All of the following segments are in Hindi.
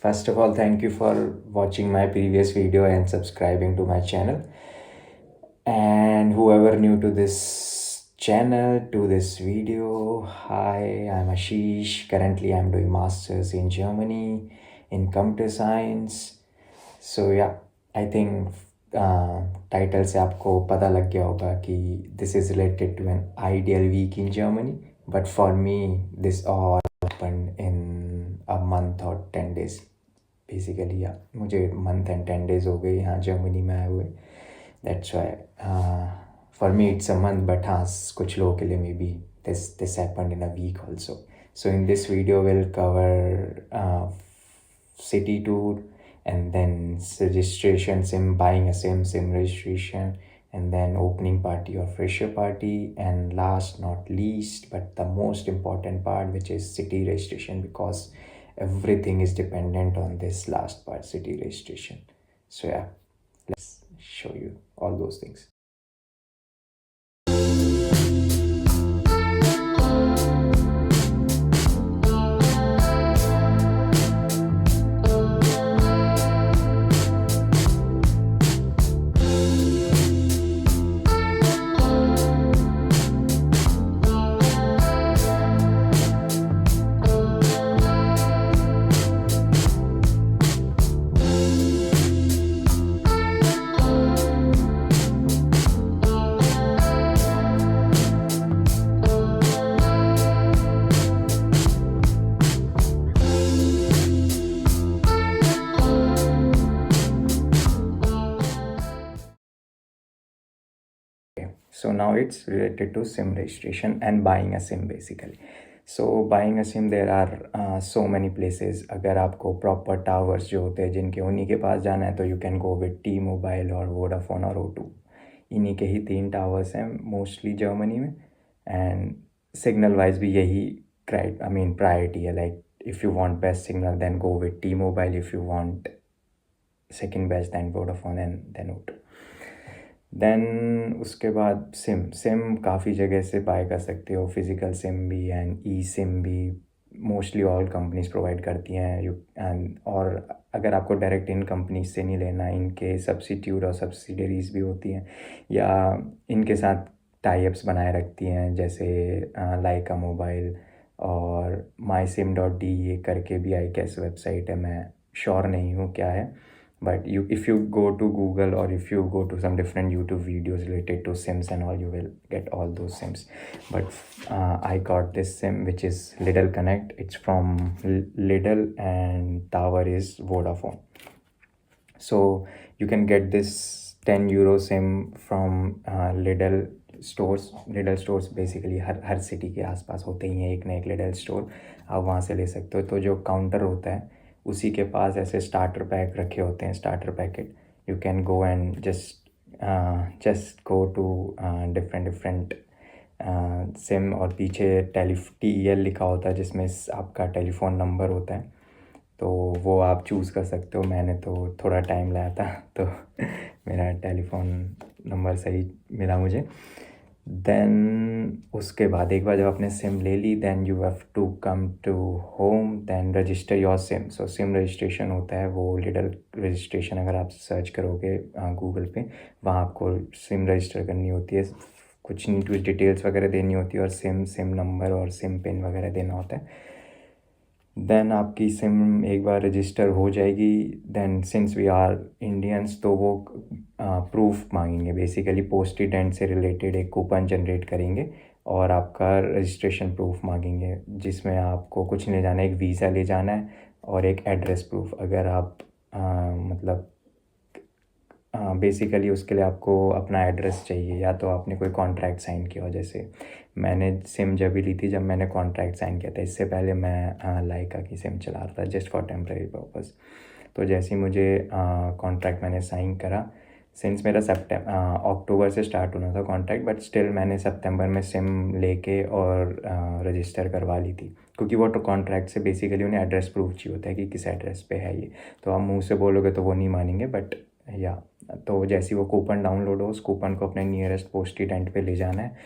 First of all, thank you for watching my previous video and subscribing to my channel. And whoever new to this channel, to this video, hi, I'm Ashish. Currently, I'm doing masters in Germany in computer science. So yeah, I think title से आपको पता लग गया होगा कि this is related to an ideal week in Germany. But for me, this all happened in a month or 10 days. Basically या मुझे मंथ एंड 10 days हो गए यहाँ जर्मनी में आए हुए. That's why for me it's a month, but हाँ कुछ लोगों के लिए maybe this happened in a week also. So in this video will cover city tour, and then registration, sim buying a sim registration, and then opening party or fresher party, and last not least but the most important part, which is city registration, because everything is dependent on this last part, city registration. So yeah, let's show you all those things. So now it's related to SIM registration and buying a SIM basically. So buying a SIM, there are so many places. अगर आपको proper towers जो होते हैं जिनके उन्हीं के पास जाना है तो you can go with T-Mobile और Vodafone और O2. इन्हीं के ही 3 टावर्स हैं मोस्टली जर्मनी में. एंड सिग्नल वाइज भी यही प्रायोरिटी है. Like if you want best signal then go with T-Mobile, if you want second best then Vodafone and then O2. Then उसके बाद सिम काफ़ी जगह से बाय कर सकते हो. फिज़िकल सिम भी एंड ई सिम भी मोस्टली ऑल कंपनीज प्रोवाइड करती हैं. और अगर आपको डायरेक्ट इन कंपनीज से नहीं लेना, इनके सब्सिट्यूट और सब्सिडरीज भी होती हैं या इनके साथ टाई अप्स बनाए रखती हैं, जैसे लाइका मोबाइल और mysim.de ये करके भी आई गेस वेबसाइट है. मैं श्योर नहीं हूँ क्या है, but if you go to Google or if you go to some different YouTube videos related to sims and all, you will get all those sims. But I got this sim which is Lidl Connect. It's from Lidl and tower is Vodafone. So you can get this 10 euro sim from Lidl stores basically her city के आसपास होते ही हैं एक ना एक लिडल स्टोर. आप वहाँ से ले सकते हो. तो जो काउंटर होता है उसी के पास ऐसे स्टार्टर पैक रखे होते हैं, starter packet. You can go and just go to different SIM और पीछे TEL लिखा होता है जिसमें आपका टेलीफोन नंबर होता है. तो वो आप चूज़ कर सकते हो. मैंने तो थोड़ा टाइम लाया था तो मेरा टेलीफोन नंबर सही मिला मुझे. देन उसके बाद एक बार जब आपने सिम ले ली, then you have to come to home, then register your SIM. So SIM registration होता है वो लिडल रजिस्ट्रेशन. अगर आप सर्च करोगे गूगल पे, वहाँ आपको सिम रजिस्टर करनी होती है. कुछ नहीं, कुछ डिटेल्स वगैरह देनी होती है और सिम नंबर और सिम पिन वगैरह देना होता है. देन आपकी सिम एक बार रजिस्टर हो जाएगी. Then since we are Indians तो वो प्रूफ मांगेंगे. बेसिकली पोस्टडेंट से रिलेटेड एक कूपन जनरेट करेंगे और आपका रजिस्ट्रेशन प्रूफ मांगेंगे, जिसमें आपको कुछ नहीं जाना है, एक वीज़ा ले जाना है और एक एड्रेस प्रूफ. अगर आप बेसिकली उसके लिए आपको अपना एड्रेस चाहिए, या तो आपने कोई कॉन्ट्रैक्ट साइन किया हो. जैसे मैंने सिम जब भी ली थी जब मैंने कॉन्ट्रैक्ट साइन किया था. इससे पहले मैं लाइका की सिम चला रहा था जस्ट फॉर टेम्प्रेरी पर्पस. तो जैसे ही मुझे कॉन्ट्रैक्ट मैंने साइन करा, सिंस मेरा अक्टूबर से स्टार्ट होना था कॉन्ट्रैक्ट, बट स्टिल मैंने सितंबर में सिम लेके और रजिस्टर करवा ली थी. क्योंकि वो तो कॉन्ट्रैक्ट से बेसिकली उन्हें एड्रेस प्रूफ चाहिए होता है कि किस एड्रेस पे है ये. तो आप मुंह से बोलोगे तो वो नहीं मानेंगे, बट या तो जैसे ही वो कूपन डाउनलोड हो, उस कूपन को अपने नियरेस्ट पोस्टडेंट पे ले जाना है.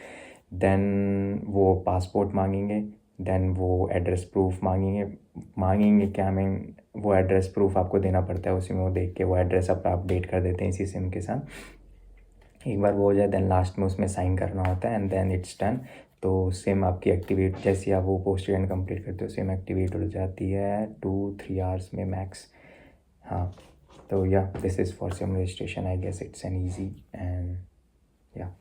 देन वो पासपोर्ट मांगेंगे, देन वो एड्रेस प्रूफ मांगेंगे. मांगेंगे क्या, मैं वो एड्रेस प्रूफ आपको देना पड़ता है, उसी में वो देख के वो एड्रेस आप अपडेट कर देते हैं इसी सिम के साथ। एक बार वो हो जाए देन लास्ट में उसमें साइन करना होता है एंड देन इट्स डन। तो सिम आपकी एक्टिवेट, जैसे ही आप वो पोस्ट एंड कंप्लीट करते हो सिम एक्टिवेट हो जाती है 2-3 आवर्स में मैक्स। हाँ, तो yeah this is for SIM registration, I guess it's an easy and yeah.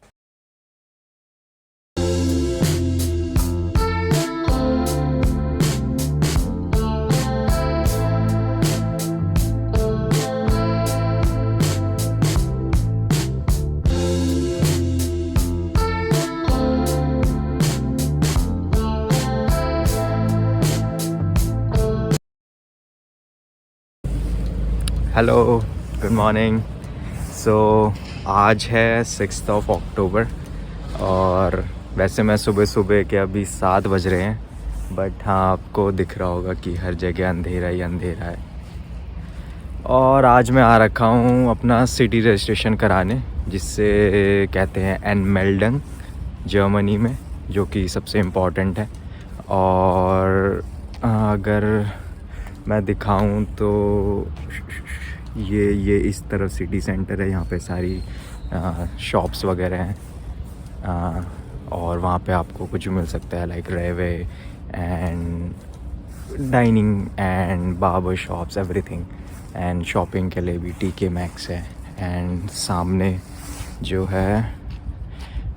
Hello, good morning. So आज है 6 अक्टूबर और वैसे मैं सुबह सुबह के अभी 7 बज रहे हैं, बट हाँ आपको दिख रहा होगा कि हर जगह अंधेरा ही अंधेरा है। और आज मैं आ रखा हूँ अपना सिटी रजिस्ट्रेशन कराने, जिससे कहते हैं एनमेल्डन, जर्मनी में, जो कि सबसे इम्पोर्टेंट है। और अगर मैं दिखाऊं तो ये इस तरफ सिटी सेंटर है, यहाँ पे सारी शॉप्स वगैरह हैं। और वहाँ पे आपको कुछ मिल सकता है लाइक रेवे and dining and barber shops, everything. And shopping के लिए भी टीके मैक्स है। एंड सामने जो है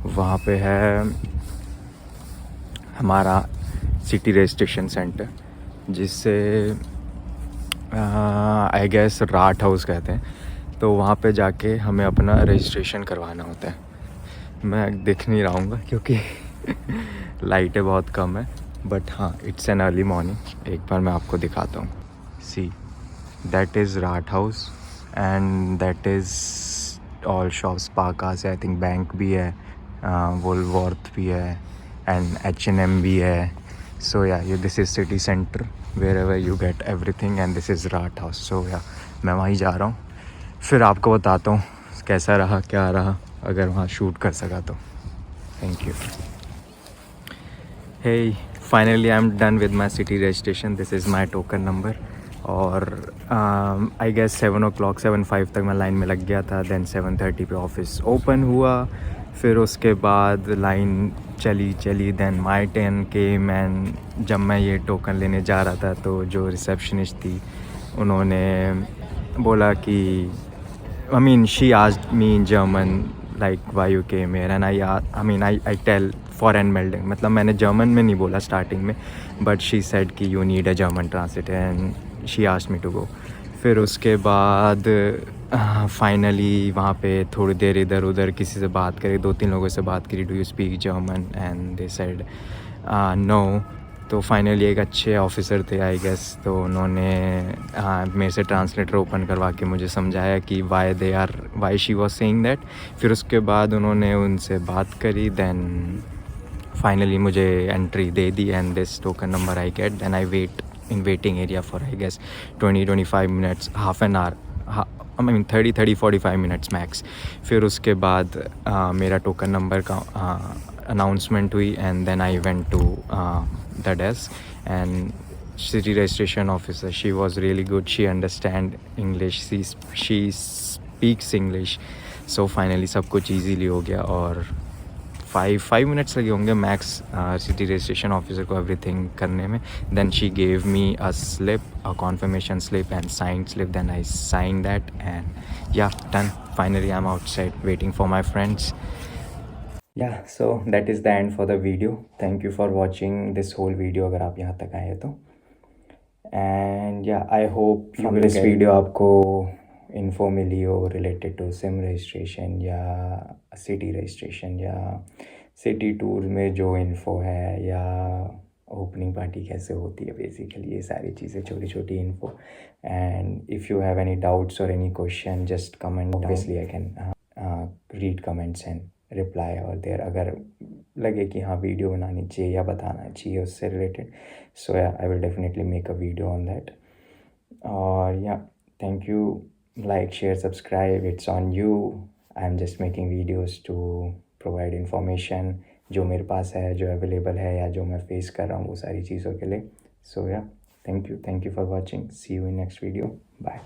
वहाँ पे है हमारा सिटी रजिस्ट्रेशन सेंटर, जिससे आई गेस राट हाउस कहते हैं। तो वहाँ पे जाके हमें अपना रजिस्ट्रेशन करवाना होता है। मैं दिख नहीं रहा हूँ क्योंकि लाइटें बहुत कम है, बट हाँ इट्स एन अर्ली मॉर्निंग। एक बार मैं आपको दिखाता हूँ। See, that is Rathaus and that is all shops. पाका से आई थिंक बैंक भी है, वोलवर्थ भी है एंड H&M भी है। सो या ये this is city centre wherever you get everything and this is Rathaus. So yeah मैं वहीं जा रहा हूँ, फिर आपको बताता हूँ कैसा रहा क्या रहा, अगर वहाँ शूट कर सका तो। Thank you. Hey, finally I'm done with my city registration. This is my token number. और आई गेस 7 o'clock 7:05 तक मैं लाइन में लग गया था। देन 7:30 पे ऑफिस ओपन हुआ। फिर उसके बाद लाइन चली then my turn came and जब मैं ये टोकन लेने जा रहा था तो जो रिसेप्शनिस्ट थी उन्होंने बोला कि I mean, she asked me in German like why you came here and I tell for Anmeldung, मतलब मैंने जर्मन में नहीं बोला स्टार्टिंग में, बट शी सेड कि you need a German translator and she asked me to go. फिर उसके बाद फाइनली वहाँ पे थोड़ी देर इधर उधर किसी से बात करी, 2-3 लोगों से बात करी, do you speak German, and they said no. तो फाइनली एक अच्छे ऑफिसर थे आई गेस, तो उन्होंने मेरे से ट्रांसलेटर ओपन करवा के मुझे समझाया कि why she was saying that. फिर उसके बाद उन्होंने उनसे बात करी, देन फाइनली मुझे एंट्री दे दी and this token number I get. Then I wait in waiting area for I guess 20-25 minutes, half an hour, I mean 30-45 minutes max. फिर उसके बाद मेरा टोकन नंबर का अनाउंसमेंट हुई and then I went to the desk and city registration officer, she was really good, she understand English, she speaks English. So finally सब कुछ easily हो गया और 5 मिनट्स लगे होंगे मैक्स सिटी रजिस्ट्रेशन ऑफिसर को एवरीथिंग करने में। Then she gave me a slip, a confirmation slip and sign slip, then I sign that and yeah done. Finally I am outside waiting for my friends. Yeah, so that is the end for the video. Thank you for watching this whole video अगर आप यहाँ तक आए तो। And yeah, I hope from this video आपको इन्फो मिली हो रिलेटेड टू सिम रजिस्ट्रेशन या सिटी रजिस्ट्रेशन या सिटी टूर में जो इन्फो है या ओपनिंग पार्टी कैसे होती है, बेसिकली ये सारी चीज़ें, छोटी छोटी info. And if you have any doubts or any question just comment, obviously I can read comments and reply or there. अगर लगे कि हाँ वीडियो बनानी चाहिए या बताना चाहिए उससे related, so yeah I will definitely make a video on that. और yeah thank you, like share subscribe, it's on you. I am just making videos to provide information जो मेरे पास है, जो अवेलेबल है या जो मैं फेस कर रहा हूँ वो सारी चीज़ों के लिए। सो या Thank you for watching. See you in next video. Bye.